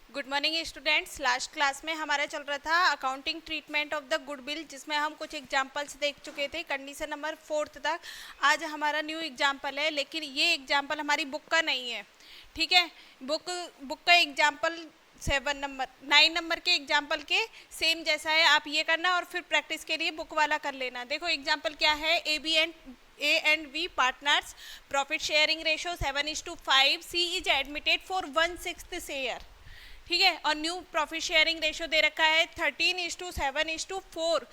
Good morning students. Last class में हमारा चल रहा था accounting treatment of the goodwill, जिसमें हम कुछ एग्जांपल्स देख चुके थे कंडीशन नंबर 4 तक। आज हमारा न्यू एग्जांपल है, लेकिन ये एग्जांपल हमारी बुक का नहीं है। ठीक है, बुक का एग्जांपल 9 नंबर के एग्जाम्पल के सेम जैसा है। आप ये करना और फिर प्रैक्टिस के लिए बुक वाला कर लेना। देखो एग्जाम्पल क्या है। A and B partners, profit sharing ratio 7:5, C is admitted for 1/6 share. ठीक है, और न्यू प्रॉफिट शेयरिंग रेशो दे रखा है 13:7:4।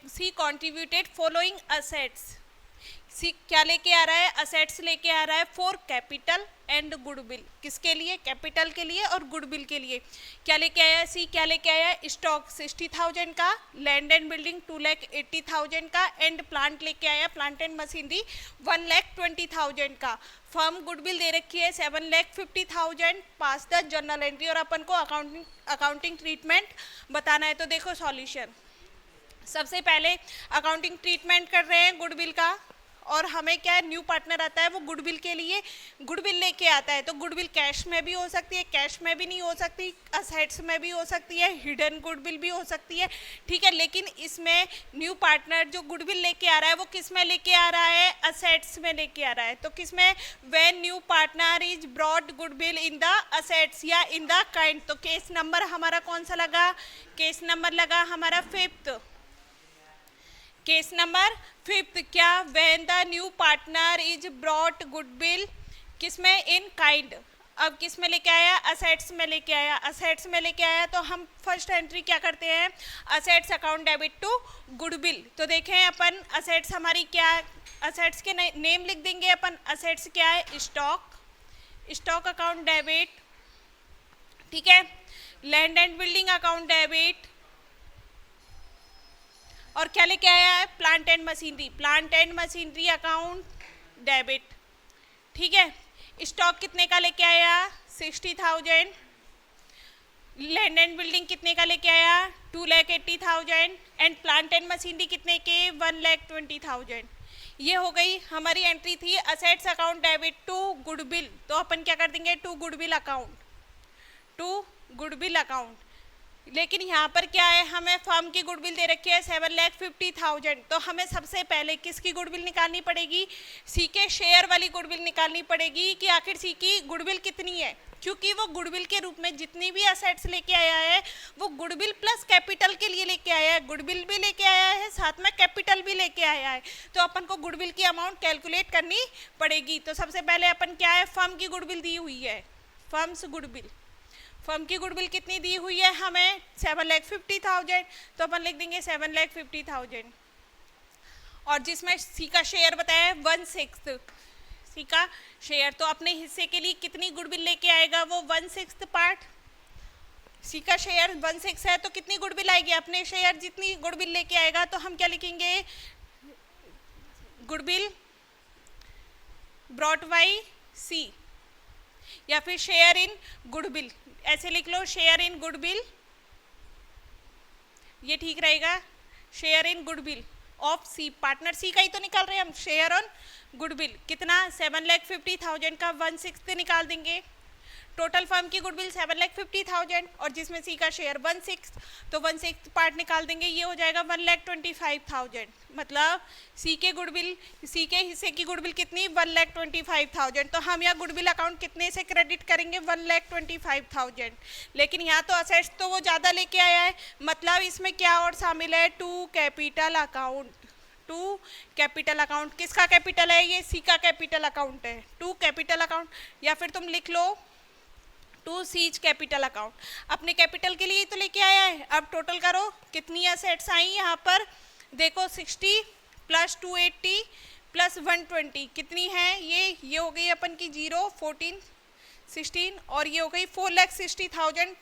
C contributed following assets. C क्या लेके आ रहा है? असेट्स लेके आ रहा है फॉर कैपिटल एंड गुडविल। किसके लिए? कैपिटल के लिए और गुडविल के लिए। क्या लेके आया? सी क्या लेके आया? स्टॉक 60,000 का, लैंड एंड बिल्डिंग 2,80,000 का, एंड प्लांट लेके आया, प्लांट एंड मशीनरी 1,20,000 का। फर्म गुडविल दे रखी है 7,50,000। पास द जर्नल एंट्री, और अपन को अकाउंटिंग ट्रीटमेंट बताना है। तो देखो सॉल्यूशन। सबसे पहले अकाउंटिंग ट्रीटमेंट कर रहे हैं गुडविल का, और हमें क्या है, न्यू पार्टनर आता है वो गुडविल के लिए गुडविल लेके आता है। तो गुडविल कैश में भी हो सकती है, कैश में भी नहीं हो सकती, असेट्स में भी हो सकती है, हिडन गुडविल भी हो सकती है। ठीक है, लेकिन इसमें न्यू पार्टनर जो गुडविल लेके आ रहा है वो किस में लेके आ रहा है? असेट्स में लेके आ रहा है। तो किस में? When new partner is brought goodwill in the assets या इन द काइंड। तो केस नंबर हमारा कौन सा लगा? केस नंबर लगा हमारा 5th। केस नंबर 5th क्या? When the new partner is brought goodwill किसमें? In kind. अब किस में लेके आया? असेट्स में लेके आया। असेट्स में लेके आया तो हम फर्स्ट एंट्री क्या करते हैं? Assets account debit to goodwill. तो देखें अपन असेट्स हमारी क्या, असेट्स के नेम लिख देंगे अपन। असेट्स क्या है? Stock, stock account debit. ठीक है, land and building account debit, और क्या लेके आया है? Plant and machinery, plant and machinery account debit. ठीक है, स्टॉक कितने का लेके आया? 60,000। लैंड एंड बिल्डिंग कितने का लेके आया? 2,80,000। एंड प्लांट एंड मशीनरी कितने के? 1,20,000। ये हो गई हमारी एंट्री थी assets account debit to goodwill. तो अपन क्या कर देंगे? To goodwill account, to goodwill account. लेकिन यहाँ पर क्या है, हमें फर्म की गुडविल दे रखी है 7,50,000। तो हमें सबसे पहले किसकी गुडविल निकालनी पड़ेगी? सी के शेयर वाली गुडविल निकालनी पड़ेगी कि आखिर सी की गुडविल कितनी है, क्योंकि वो गुडविल के रूप में जितनी भी असेट्स लेके आया है वो गुडविल प्लस कैपिटल के लिए लेके आया है। गुडविल भी लेके आया है, साथ में कैपिटल भी लेके आया है। तो अपन को गुडविल की अमाउंट कैलकुलेट करनी पड़ेगी। तो सबसे पहले अपन क्या है, फर्म की गुडविल दी हुई है, फर्म्स गुडविल। फर्म की गुडविल कितनी दी हुई है हमें? 7,50,000। तो अपन लिख देंगे 7,50,000, और जिसमें सी का शेयर बताया है 1/6। सी का शेयर तो अपने हिस्से के लिए कितनी गुडविल लेके आएगा? वो 1/6 पार्ट। सी का शेयर 1/6 है तो कितनी गुडविल आएगी? अपने शेयर जितनी गुडविल लेके आएगा। तो हम क्या लिखेंगे? गुडविल ब्रॉट बाय सी, या फिर शेयर इन गुडविल, ऐसे लिख लो, शेयर इन गुडविल, ये ठीक रहेगा। Share in goodwill of C, partner C का ही तो निकाल रहे हैं हम। शेयर ऑन गुडविल कितना? 7,50,000 का 1/6 निकाल देंगे। टोटल फर्म की गुडविल 7,50,000, और जिसमें सी का शेयर 1/6, तो 1/6 पार्ट निकाल देंगे, ये हो जाएगा 1,25,000। मतलब सी के गुडविल, सी के हिस्से की गुडविल कितनी? 1,25,000। तो हम यहाँ गुडविल अकाउंट कितने से क्रेडिट करेंगे? 1,25,000। लेकिन यहाँ तो असेट्स तो वो ज़्यादा लेके आया है, मतलब इसमें क्या और शामिल है? To capital account. To capital account, किसका कैपिटल है? ये सी का कैपिटल अकाउंट है, टू कैपिटल अकाउंट। या फिर तुम लिख लो टू सीज कैपिटल अकाउंट। अपने कैपिटल के लिए तो लेके आया है। अब टोटल करो कितनी असेट्स आई यहाँ पर। देखो 60 प्लस 280 प्लस 120 कितनी है? ये हो गई अपन की 0, 14, 16, और ये हो गई 4,60,000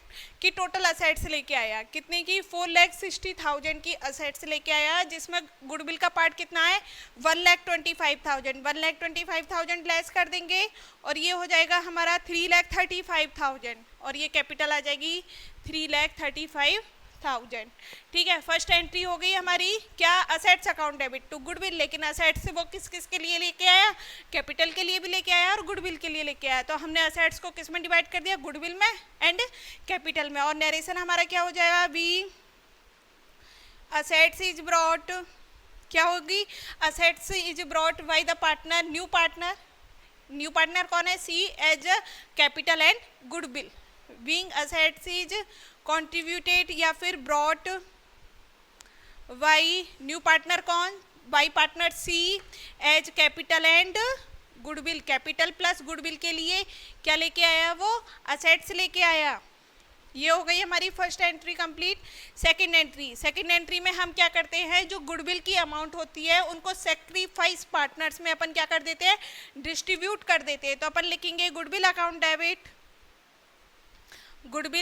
की टोटल असेट्स लेके आया। कितने की? 4,60,000 की असेट्स लेके आया, जिसमें गुडविल का पार्ट कितना है? 1,25,000। 1,25,000 लेस कर देंगे और ये हो जाएगा हमारा 3,35,000, और ये कैपिटल आ जाएगी 3,35,000। 50,000। ठीक है, फर्स्ट एंट्री हो गई हमारी क्या, assets account debit to goodwill, लेकिन असेट्स से वो किस किस के लिए लेके आया, कैपिटल के लिए भी लेके आया और गुडविल के लिए लेके आया। तो हमने असेट्स को किस में डिवाइड कर दिया, गुडविल में एंड कैपिटल में। और नरेशन हमारा क्या हो जाएगा, बी असेट्स इज ब्रॉट, क्या होगी, assets is brought by the partner, new partner कौन है, C, as capital and goodwill. Being assets is contributed या फिर ब्रॉट बाय न्यू पार्टनर कौन, by partner C as capital and goodwill. Capital plus goodwill के लिए क्या लेके आया, वो असेट्स लेके आया। ये हो गई हमारी first entry complete. Second entry में हम क्या करते हैं, जो गुडविल की अमाउंट होती है उनको सेक्रीफाइस पार्टनर्स में अपन क्या कर देते हैं, डिस्ट्रीब्यूट कर देते हैं। तो अपन लिखेंगे goodwill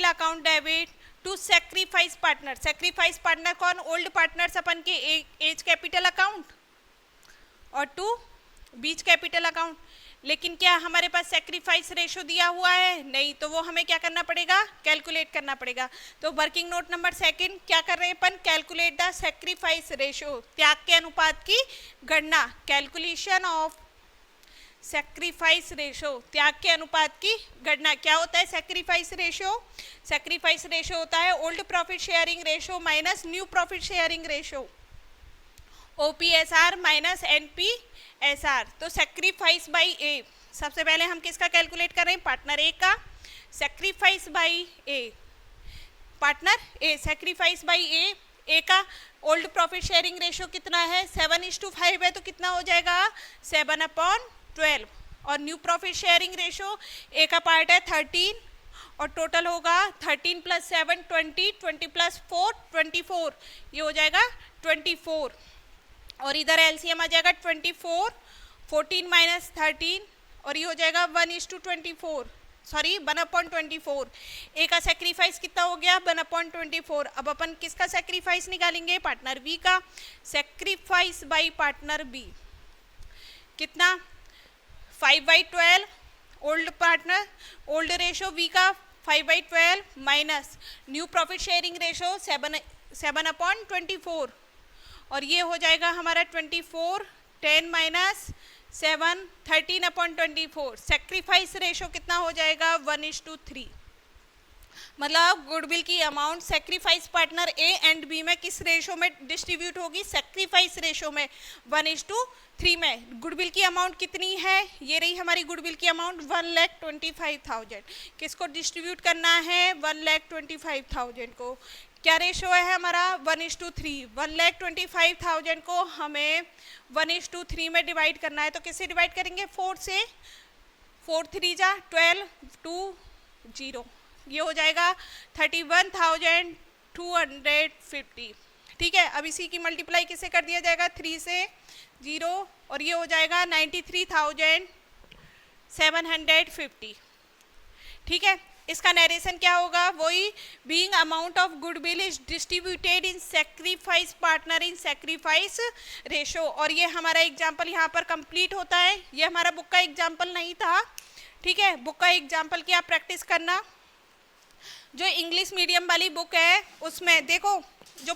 account debit to sacrifice partner कौन, ओल्ड पार्टनर्स अपन के एज कैपिटल अकाउंट और टू बीच कैपिटल अकाउंट। लेकिन क्या हमारे पास सेक्रीफाइस रेशो दिया हुआ है, नहीं, तो वो हमें क्या करना पड़ेगा, कैलकुलेट करना पड़ेगा। तो वर्किंग नोट नंबर सेकंड क्या कर रहे हैं अपन, कैलकुलेट द सेक्रीफाइस रेशो, त्याग के अनुपात की गणना, कैलकुलेशन ऑफ सेक्रीफाइस रेशो, त्याग के अनुपात की गणना। क्या होता है सेक्रीफाइस रेशो होता है old profit sharing ratio minus new profit sharing ratio, OPSR minus NPSR। तो सेक्रीफाइस बाई ए, सबसे पहले हम किसका कैलकुलेट कर रहे हैं, पार्टनर ए का। Sacrifice by A, partner A, sacrifice by A का ओल्ड प्रॉफिट शेयरिंग रेशो कितना है, 7:5 है, तो कितना हो जाएगा 7/12। और new profit sharing ratio A का पार्ट है 13 और टोटल होगा 13 + 7 20, 20 + 4 24, ये हो जाएगा 24। और इधर एलसीएम आ जाएगा 24, 14 - 13 और ये हो जाएगा 1:24, सॉरी 1/24। ए का सेक्रीफाइस कितना हो गया, 1/24। अब अपन किसका सेक्रीफाइस निकालेंगे, पार्टनर बी का। सेक्रीफाइस बाई पार्टनर बी कितना, 5/12 ओल्ड रेशो बी का 5/12 minus new profit sharing ratio 7/24 और ये हो जाएगा हमारा 24, 10 - 7 13/24। सेक्रीफाइस रेशो कितना हो जाएगा 1:3। मतलब गुडविल की amount sacrifice partner A and B में किस रेशो में डिस्ट्रीब्यूट होगी, सेक्रीफाइस रेशो में 1:3 में। गुडविल की अमाउंट कितनी है, ये रही हमारी गुडविल की अमाउंट 1,25,000। किसको डिस्ट्रीब्यूट करना है, 1,25,000 को। क्या रेशो है हमारा 1:3। 1,25,000 को हमें 1:3 में डिवाइड करना है, तो किससे डिवाइड करेंगे, 4 से। 4 3 जा 12, 2 0, ये हो जाएगा 31,250। ठीक है, अब इसी की मल्टीप्लाई किससे कर दिया जाएगा, 3 से 0 और ये हो जाएगा 93,750। ठीक है, इसका नरेशन क्या होगा, वही being amount of goodwill is distributed in sacrifice partner in sacrifice ratio. और ये हमारा एग्जाम्पल यहाँ पर कंप्लीट होता है। ये हमारा बुक का एग्जाम्पल नहीं था, ठीक है, बुक का एग्जाम्पल की आप प्रैक्टिस करना। जो इंग्लिश मीडियम वाली बुक है उसमें देखो, जो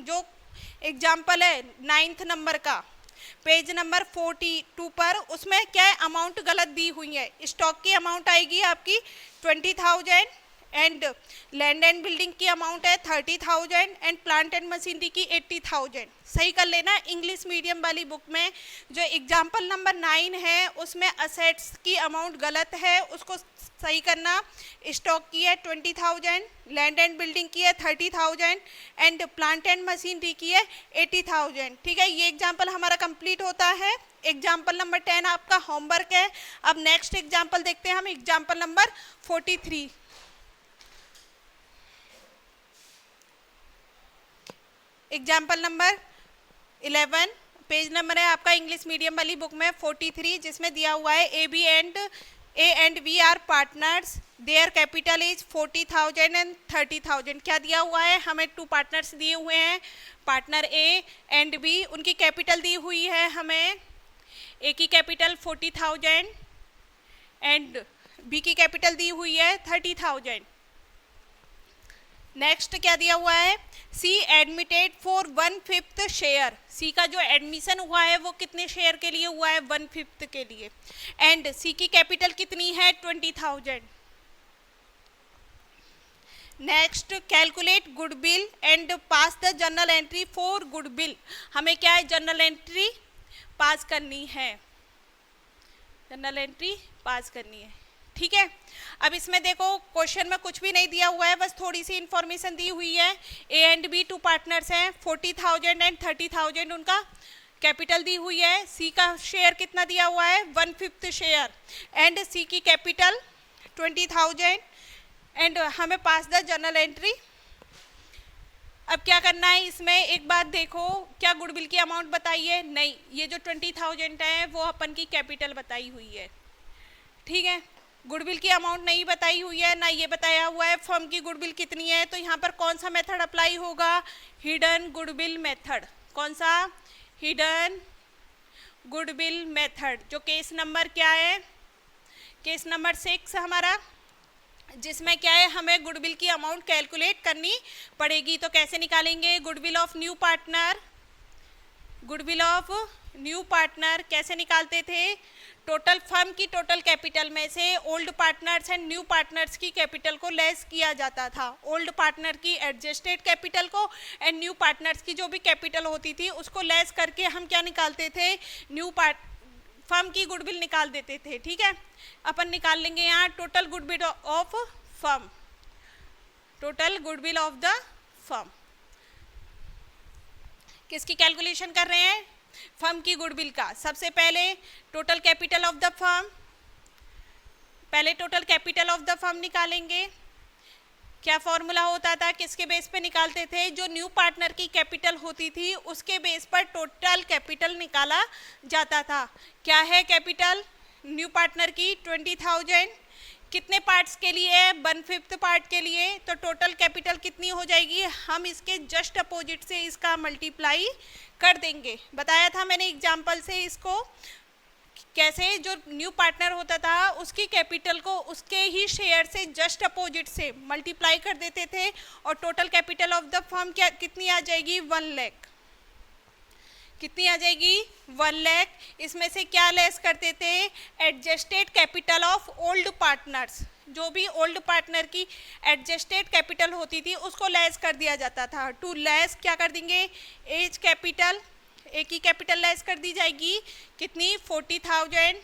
जो एग्जाम्पल है 9th नंबर का, पेज नंबर 42 पर, उसमें क्या है, अमाउंट गलत दी हुई है। स्टॉक की अमाउंट आएगी आपकी 20,000 एंड लैंड एंड बिल्डिंग की अमाउंट है 30,000 एंड प्लांट एंड मशीनरी की 80,000। सही कर लेना, इंग्लिश मीडियम वाली बुक में जो एग्जाम्पल नंबर 9 है उसमें असेट्स की अमाउंट गलत है, उसको सही करना। स्टॉक की है 20,000, लैंड एंड बिल्डिंग की है 30,000 एंड प्लांट एंड मशीनरी की है 80,000। ठीक है, ये एग्जाम्पल हमारा कंप्लीट होता है। एग्जाम्पल नंबर 10 आपका होमवर्क है। अब नेक्स्ट एग्जाम्पल देखते हैं हम, example number 43। Example number 11, page number है आपका इंग्लिश मीडियम वाली बुक में 43, जिसमें दिया हुआ है A and B are partners, their capital is 40,000 and 30,000। क्या दिया हुआ है, हमें 2 पार्टनर्स दिए हुए हैं, पार्टनर ए एंड बी, उनकी कैपिटल दी हुई है हमें, ए की कैपिटल 40,000 एंड बी की कैपिटल दी हुई है 30,000। नेक्स्ट क्या दिया हुआ है, सी एडमिटेड फॉर 1/5 शेयर, सी का जो एडमिशन हुआ है वो कितने शेयर के लिए हुआ है, 1/5 के लिए। एंड सी की कैपिटल कितनी है, 20,000। Next calculate goodwill and pass the journal entry for goodwill, हमें क्या है, जर्नल एंट्री पास करनी है, जर्नल एंट्री पास करनी है। ठीक है, अब इसमें देखो क्वेश्चन में कुछ भी नहीं दिया हुआ है, बस थोड़ी सी इंफॉर्मेशन दी हुई है। ए एंड बी 2 पार्टनर्स हैं, 40,000 एंड 30,000 उनका कैपिटल दी हुई है। सी का शेयर कितना दिया हुआ है, 1/5 शेयर, एंड सी की कैपिटल 20,000 एंड हमें पास द जर्नल एंट्री। अब क्या करना है इसमें, एक बात देखो, क्या गुडविल की अमाउंट बताई है, नहीं, ये जो 20,000 है वो अपन की कैपिटल बताई हुई है। ठीक है, गुडविल की अमाउंट नहीं बताई हुई है, ना ये बताया हुआ है फर्म की गुडविल कितनी है, तो यहाँ पर कौन सा मेथड अप्लाई होगा, हिडन गुडविल मेथड। कौन सा, हिडन गुडविल मेथड, जो केस नंबर क्या है, केस नंबर 6 हमारा, जिसमें क्या है, हमें गुडविल की अमाउंट कैलकुलेट करनी पड़ेगी। तो कैसे निकालेंगे, goodwill of new partner, goodwill of new partner कैसे निकालते थे, टोटल फर्म की टोटल कैपिटल में से old partners and new partners की कैपिटल को लेस किया जाता था। ओल्ड पार्टनर की एडजस्टेड कैपिटल को एंड न्यू पार्टनर्स की जो भी कैपिटल होती थी उसको लेस करके हम क्या निकालते थे, न्यू फर्म की गुडविल निकाल देते थे। ठीक है, अपन निकाल लेंगे यहाँ total goodwill of firm, total goodwill of the firm. किसकी कैलकुलेशन कर रहे हैं, फर्म की गुडविल का। सबसे पहले total capital of the firm, पहले total capital of the firm निकालेंगे। क्या फॉर्मूला होता था, किसके बेस पे निकालते थे, जो न्यू पार्टनर की कैपिटल होती थी उसके बेस पर टोटल कैपिटल निकाला जाता था। क्या है कैपिटल न्यू पार्टनर की, 20,000, कितने पार्ट्स के लिए है, 1/5 पार्ट के लिए, तो टोटल कैपिटल कितनी हो जाएगी, हम इसके जस्ट अपोजिट से इसका मल्टीप्लाई कर देंगे। बताया था मैंने एग्जाम्पल से इसको, कैसे जो न्यू पार्टनर होता था उसकी कैपिटल को उसके ही शेयर से जस्ट अपोजिट से मल्टीप्लाई कर देते थे और total capital of the firm क्या कितनी आ जाएगी, 1 लाख। कितनी आ जाएगी, 1 लाख। इसमें से क्या लेस करते थे, adjusted capital of old partners, जो भी ओल्ड पार्टनर की एडजस्टेड कैपिटल होती थी उसको लेस कर दिया जाता था। टू लेस क्या कर देंगे, एज कैपिटल, ए की कैपिटल लेस कर दी जाएगी, कितनी, 40,000।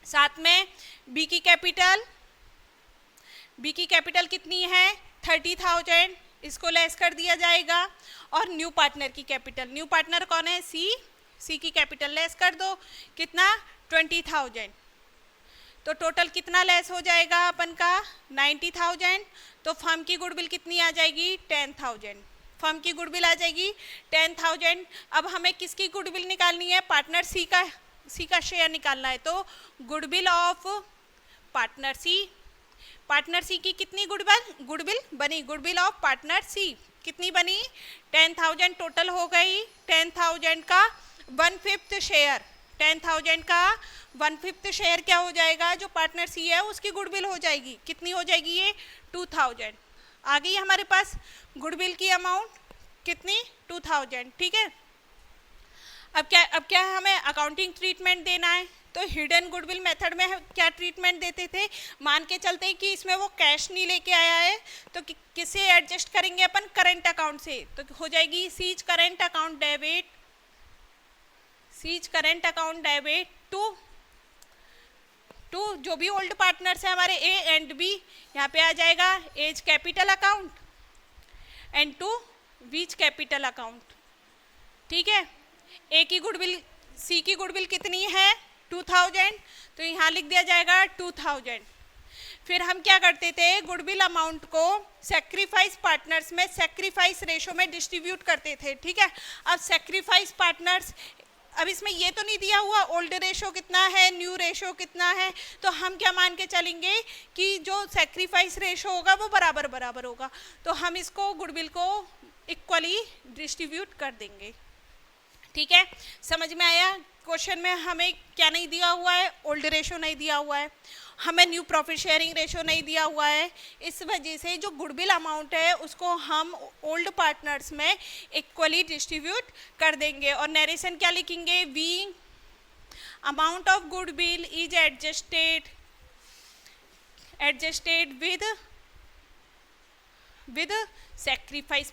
साथ में बी की कैपिटल, बी की कैपिटल कितनी है, 30,000, इसको लेस कर दिया जाएगा। और न्यू पार्टनर की कैपिटल, न्यू पार्टनर कौन है, सी, सी की कैपिटल लेस कर दो, कितना, 20,000। तो टोटल कितना लेस हो जाएगा अपन का, 90,000। तो फर्म की गुडविल कितनी आ जाएगी, 10,000। फर्म की गुडविल आ जाएगी 10,000। अब हमें किसकी गुडविल निकालनी है, पार्टनर सी का, सी का शेयर निकालना है। तो goodwill of partner C, partner C की कितनी गुडविल बनी, गुडविल ऑफ पार्टनर सी कितनी बनी, 10,000 टोटल हो गई। 10,000 का 1/5 शेयर, 10,000 का 1/5 शेयर क्या हो जाएगा, जो पार्टनर सी है उसकी गुडविल हो जाएगी, कितनी हो जाएगी ये, 2,000। आ गई हमारे पास गुडविल की अमाउंट कितनी, 2,000। ठीक है, अब क्या हमें अकाउंटिंग ट्रीटमेंट देना है। तो हिडन गुडविल मेथड में क्या ट्रीटमेंट देते थे, मान के चलते हैं कि इसमें वो कैश नहीं लेके आया है, तो किसे एडजस्ट करेंगे अपन, करंट अकाउंट से। तो हो जाएगी C's current account debit, C's current account debit to जो भी ओल्ड पार्टनर्स है हमारे ए एंड बी, यहाँ पे आ जाएगा A's capital account and to B's capital account. ठीक है, ए की गुडविल, सी की गुडविल कितनी है, 2,000, तो यहाँ लिख दिया जाएगा 2,000। फिर हम क्या करते थे, गुडविल अमाउंट को सेक्रीफाइस पार्टनर्स में सेक्रीफाइस रेशो में डिस्ट्रीब्यूट करते थे। ठीक है, अब सेक्रीफाइस पार्टनर्स, अब इसमें ये तो नहीं दिया हुआ ओल्ड रेशो कितना है, न्यू रेशो कितना है, तो हम क्या मान के चलेंगे कि जो सेक्रीफाइस रेशो होगा वो बराबर बराबर होगा, तो हम इसको गुडविल को इक्वली डिस्ट्रीब्यूट कर देंगे। ठीक है, समझ में आया। क्वेश्चन में हमें क्या नहीं दिया हुआ है, ओल्ड रेशो नहीं दिया हुआ है। हमें न्यू प्रॉफिट शेयरिंग रेशो नहीं दिया हुआ है, इस वजह से जो गुडविल अमाउंट है उसको हम ओल्ड पार्टनर्स में इक्वली डिस्ट्रीब्यूट कर देंगे। और नरेशन क्या लिखेंगे, we amount of goodwill is adjusted with sacrifice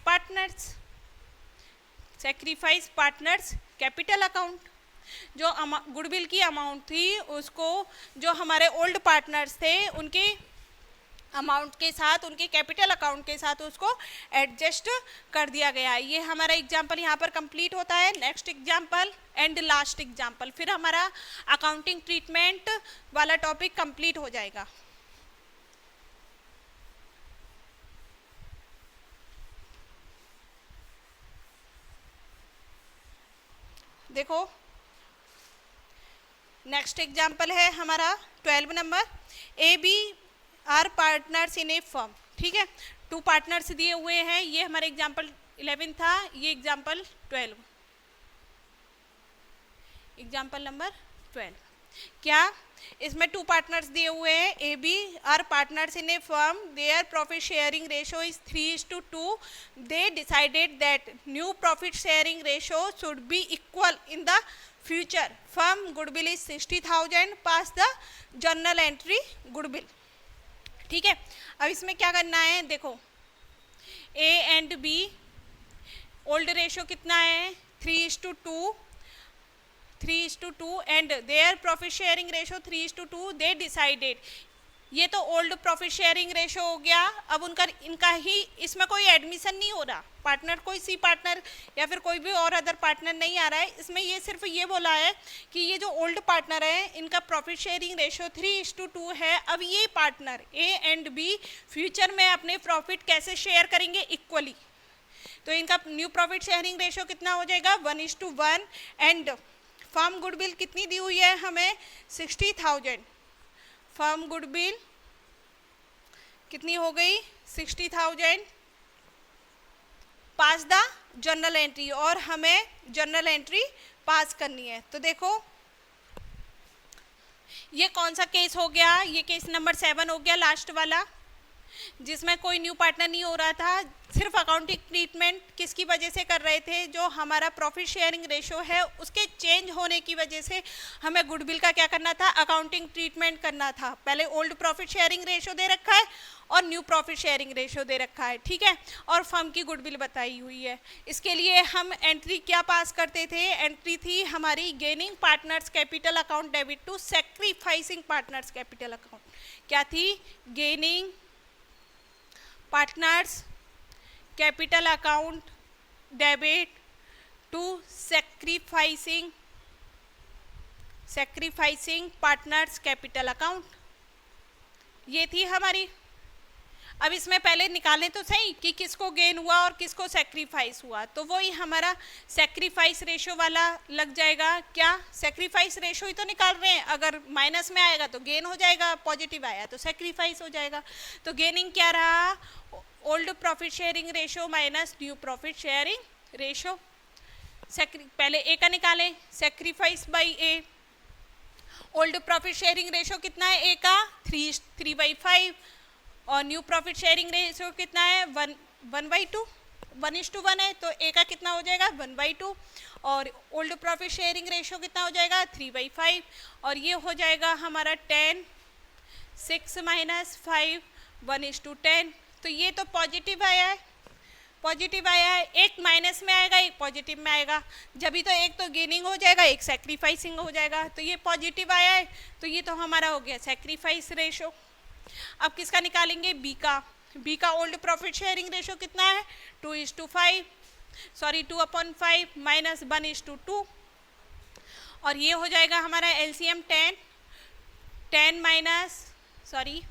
partners capital account. जो गुडविल की अमाउंट थी उसको जो हमारे ओल्ड पार्टनर्स थे उनके अमाउंट के साथ, उनके कैपिटल अकाउंट के साथ उसको एडजस्ट कर दिया गया है। ये हमारा एग्जाम्पल यहाँ पर कंप्लीट होता है। Next example and last example, फिर हमारा अकाउंटिंग ट्रीटमेंट वाला टॉपिक कंप्लीट हो जाएगा। देखो नेक्स्ट एग्जाम्पल है हमारा 12 number, A B are partners in a firm. ठीक है, 2 पार्टनर्स दिए हुए हैं, ये हमारा एग्जाम्पल 11 था, ये एग्जाम्पल 12, एग्जाम्पल नंबर 12। क्या इसमें 2 पार्टनर्स दिए हुए हैं, A B are partners in a firm, their profit sharing ratio is 3:2। They decided that new profit sharing ratio should be equal in the future. Firm goodwill is 60,000, pass the journal entry goodwill. ठीक है, अब इसमें क्या करना है, देखो A and B old ratio कितना है 3:2 and their profit sharing ratio 3:2। They decided, ये तो ओल्ड प्रॉफिट शेयरिंग रेशो हो गया। अब इनका ही इसमें कोई एडमिशन नहीं हो रहा, पार्टनर कोई सी पार्टनर या फिर कोई भी और अदर पार्टनर नहीं आ रहा है इसमें। ये सिर्फ ये बोला है कि ये जो ओल्ड पार्टनर है इनका प्रॉफिट शेयरिंग रेशो 3:2 है। अब ये partner A and B future में अपने प्रॉफिट कैसे शेयर करेंगे, इक्वली। तो इनका न्यू प्रॉफिट शेयरिंग रेशो कितना हो जाएगा 1:1। एंड फर्म गुडविल कितनी दी हुई है हमें 60,000। फर्म गुडविल कितनी हो गई 60,000, पास द जर्नल एंट्री, और हमें जर्नल एंट्री पास करनी है। तो देखो ये कौन सा केस हो गया, ये केस नंबर 7 हो गया, लास्ट वाला, जिसमें कोई न्यू पार्टनर नहीं हो रहा था, सिर्फ अकाउंटिंग ट्रीटमेंट किसकी वजह से कर रहे थे, जो हमारा प्रॉफिट शेयरिंग रेशो है उसके चेंज होने की वजह से हमें गुडविल का क्या करना था, अकाउंटिंग ट्रीटमेंट करना था। पहले ओल्ड प्रॉफिट शेयरिंग रेशो दे रखा है और न्यू प्रॉफिट शेयरिंग रेशो दे रखा है। ठीक है, और फर्म की गुडविल बताई हुई है। इसके लिए हम एंट्री क्या पास करते थे, एंट्री थी हमारी gaining partners capital account debit to sacrificing partners capital account. क्या थी, gaining partners capital account debit to sacrificing partners capital account, ये थी हमारी। अब इसमें पहले निकालें तो सही कि किसको गेन हुआ और किसको सैक्रिफाइस हुआ, तो वही हमारा सैक्रिफाइस रेशो वाला लग जाएगा। क्या सैक्रिफाइस रेशो ही तो निकाल रहे हैं, अगर माइनस में आएगा तो गेन हो जाएगा, पॉजिटिव आया तो सैक्रिफाइस हो जाएगा। तो गेनिंग क्या रहा, old profit sharing ratio minus new profit sharing ratio. पहले ए का निकालें, sacrifice by A. Old profit sharing ratio कितना है ए का 3/5 और न्यू प्रॉफिट शेयरिंग रेशो कितना है 1/2, 1:1 है, तो ए का कितना हो जाएगा 1/2 और ओल्ड प्रॉफिट शेयरिंग रेशो कितना हो जाएगा 3/5 और ये हो जाएगा हमारा 10, 6 - 5 1:10। तो ये तो पॉजिटिव आया है, एक माइनस में आएगा एक पॉजिटिव में आएगा, जब भी तो एक तो गेनिंग हो जाएगा एक सैक्रिफाइसिंग हो जाएगा। तो ये पॉजिटिव आया है, तो ये तो हमारा हो गया सैक्रिफाइस रेशो। अब किसका निकालेंगे, बी का ओल्ड प्रॉफिट शेयरिंग रेशो कितना है 2:5 माइनस 1:2 और ये हो जाएगा हमारा एलसीएम 10 माइनस 4 -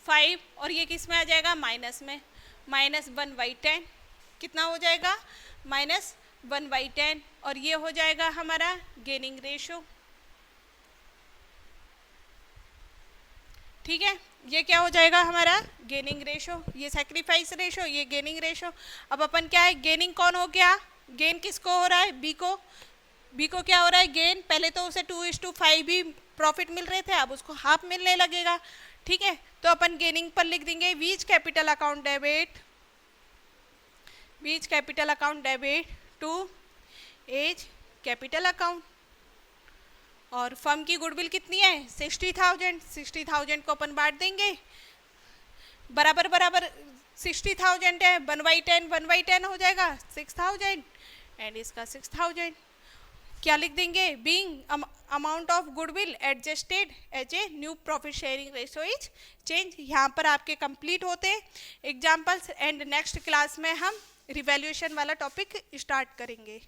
5 और ये किस में आ जाएगा माइनस में, -1/10 कितना हो जाएगा -1/10 और ये हो जाएगा हमारा गेनिंग रेशो। ठीक है, ये क्या हो जाएगा हमारा गेनिंग रेशो, ये सैक्रिफाइस रेशो, ये गेनिंग रेशो। अब अपन क्या है, गेनिंग कौन हो गया, गेन किसको हो रहा है, बी को क्या हो रहा है गेन, पहले तो उसे 2:5 ही प्रॉफिट मिल रहे थे, अब उसको हाफ मिलने लगेगा। ठीक है, तो अपन गेनिंग पर लिख देंगे B's capital account debit to A's capital account. और फर्म की गुडविल कितनी है 60,000 को अपन बांट देंगे, बराबर बराबर 60,000 है, 1/10 हो जाएगा 6,000 एंड इसका 6,000। क्या लिख देंगे, being amount of goodwill adjusted as a new profit sharing ratio is change. यहाँ पर आपके कंप्लीट होते एग्जाम्पल्स एंड नेक्स्ट क्लास में हम रिवैल्यूएशन वाला टॉपिक स्टार्ट करेंगे।